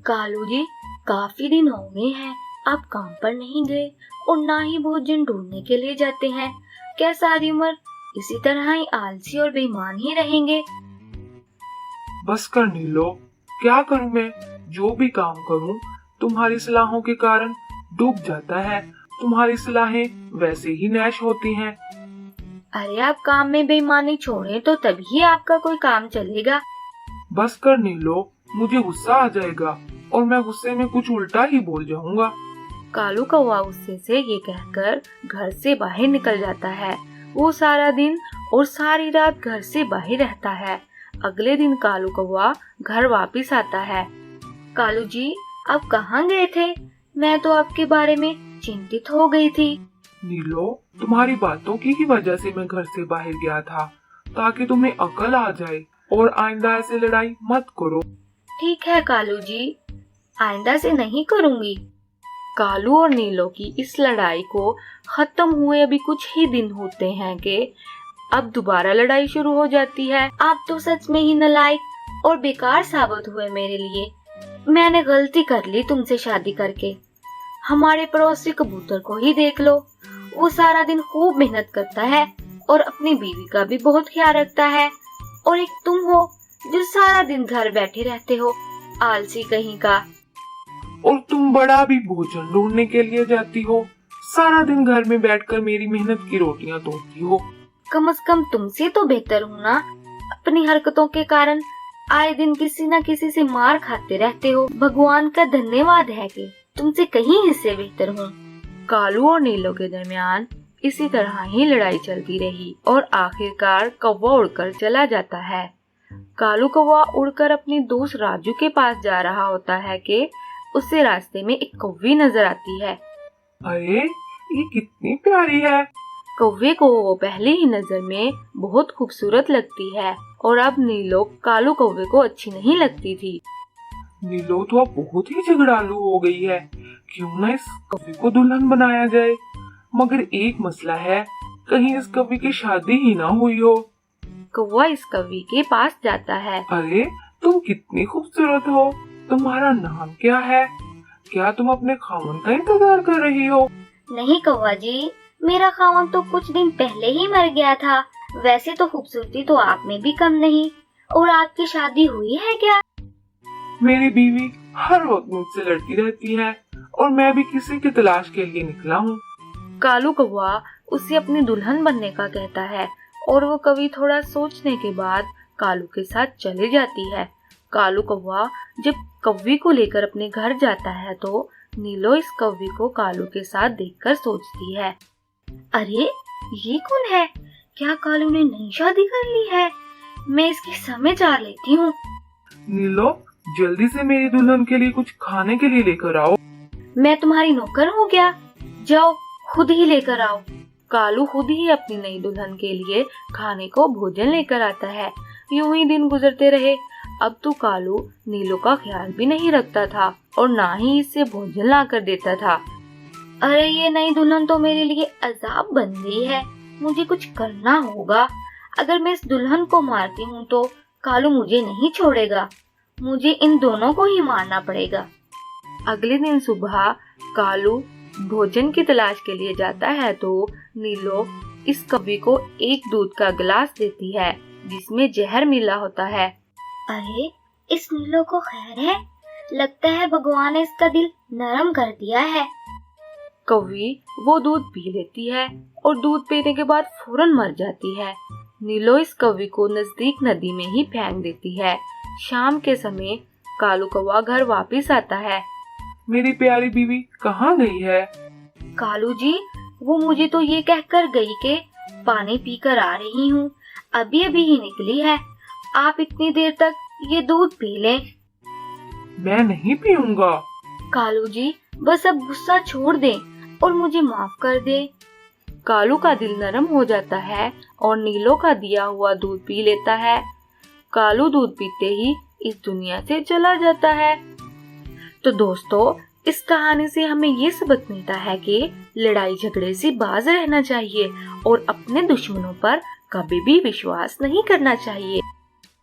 कालू जी, काफी दिन हो गए हैं, आप काम पर नहीं गए और ना ही भोजन ढूंढने के लिए जाते हैं। क्या सारी उम्र इसी तरह ही आलसी और बेईमान ही रहेंगे? बस कर नीलो, क्या करूं मैं? जो भी काम करूं तुम्हारी सलाहों के कारण डूब जाता है। तुम्हारी सलाहें वैसे ही नैश होती हैं। अरे आप काम में बेईमानी छोड़ें तो तभी आपका कोई काम चलेगा। बस कर नीलो, मुझे गुस्सा आ जाएगा और मैं गुस्से में कुछ उल्टा ही बोल जाऊंगा। कालू कौवा गुस्से से ये कहकर घर से बाहर निकल जाता है। वो सारा दिन और सारी रात घर से बाहर रहता है। अगले दिन कालू कौवा घर वापस आता है। कालू जी, आप कहाँ गए थे? मैं तो आपके बारे में चिंतित हो गई थी। नीलो, तुम्हारी बातों की ही वजह से मैं घर से बाहर गया था, ताकि तुम्हें अकल आ जाए और आइंदा ऐसे लड़ाई मत करो। ठीक है कालू जी, आइंदा से नहीं करूँगी। कालू और नीलो की इस लड़ाई को खत्म हुए अभी कुछ ही दिन होते हैं कि अब दोबारा लड़ाई शुरू हो जाती है। आप तो सच में ही नालायक और बेकार साबित हुए मेरे लिए। मैंने गलती कर ली तुमसे शादी करके। हमारे पड़ोसी कबूतर को ही देख लो, वो सारा दिन खूब मेहनत करता है और अपनी बीवी का भी बहुत ख्याल रखता है। और एक तुम हो जो सारा दिन घर बैठे रहते हो, आलसी कहीं का। और तुम बड़ा भी भोजन ढूंढने के लिए जाती हो, सारा दिन घर में बैठकर मेरी मेहनत की रोटियां तोड़ती हो। कम से कम तुमसे तो बेहतर हूँ ना। अपनी हरकतों के कारण आए दिन किसी न किसी से मार खाते रहते हो। भगवान का धन्यवाद है कि तुमसे कहीं हिस्से बेहतर हूँ। कालू और नीलो के दरमियान इसी तरह ही लड़ाई चलती रही और आखिरकार कौवा उड़कर चला जाता है। कालू कौवा उड़कर अपने दोस्त राजू के पास जा रहा होता है कि उसे रास्ते में एक कौवी नजर आती है। अरे, ये कितनी प्यारी है। कौवे को वो पहली ही नजर में बहुत खूबसूरत लगती है और अब नीलो कालू कौवे को अच्छी नहीं लगती थी। नीलो तो अब बहुत ही झगड़ालू हो गई है। क्यों ना इस कवि को दुल्हन बनाया जाए। मगर एक मसला है, कहीं इस कवि की शादी ही ना हुई हो। कौवा इस कवि के पास जाता है। अरे, तुम कितनी खूबसूरत हो। तुम्हारा नाम क्या है? क्या तुम अपने खामन का इंतजार कर रही हो? नहीं कौवा जी, मेरा खामन तो कुछ दिन पहले ही मर गया था। वैसे तो खूबसूरती तो आप में भी कम नहीं। और आपकी शादी हुई है क्या? मेरी बीवी हर वक्त मुझसे लड़ती रहती है और मैं भी किसी की तलाश के लिए निकला हूँ। कालू कौवा उसे अपनी दुल्हन बनने का कहता है और वो कवि थोड़ा सोचने के बाद कालू के साथ चली जाती है। कालू कौवा जब कौवी को लेकर अपने घर जाता है तो नीलो इस कौवी को कालू के साथ देखकर सोचती है, अरे ये कौन है? क्या कालू ने नई शादी कर ली है? मैं इसकी समझ आ लेती हूँ। नीलो, जल्दी से मेरी दुल्हन के लिए कुछ खाने के लिए लेकर आओ। मैं तुम्हारी नौकर हूँ क्या? जाओ खुद ही लेकर आओ। कालू खुद ही अपनी नई दुल्हन के लिए खाने को भोजन लेकर आता है। यूं ही दिन गुजरते रहे। अब तो कालू नीलो का ख्याल भी नहीं रखता था और ना ही इससे भोजन ला कर देता था। अरे ये नई दुल्हन तो मेरे लिए अजाब बन गई है। मुझे कुछ करना होगा। अगर मैं इस दुल्हन को मारती हूँ तो कालू मुझे नहीं छोड़ेगा। मुझे इन दोनों को ही मारना पड़ेगा। अगले दिन सुबह कालू भोजन की तलाश के लिए जाता है तो नीलो इस कवि को एक दूध का गिलास देती है जिसमें जहर मिला होता है। अरे, इस नीलो को खैर है। लगता है भगवान ने इसका दिल नरम कर दिया है। कौवी वो दूध पी लेती है और दूध पीने के बाद फौरन मर जाती है। नीलो इस कौवी को नजदीक नदी में ही फेंक देती है। शाम के समय कालू कौवा घर वापस आता है। मेरी प्यारी बीवी कहाँ गई है? कालू जी, वो मुझे तो ये कहकर गई कि पानी पीकर आ रही हूँ। अभी अभी ही निकली है। आप इतनी देर तक ये दूध पी लें। मैं नहीं पीऊंगा। कालू जी, बस अब गुस्सा छोड़ दें और मुझे माफ कर दे। कालू का दिल नरम हो जाता है और नीलो का दिया हुआ दूध पी लेता है। कालू दूध पीते ही इस दुनिया से चला जाता है। तो दोस्तों, इस कहानी से हमें ये सबक मिलता है कि लड़ाई झगड़े से बाज रहना चाहिए और अपने दुश्मनों पर कभी भी विश्वास नहीं करना चाहिए।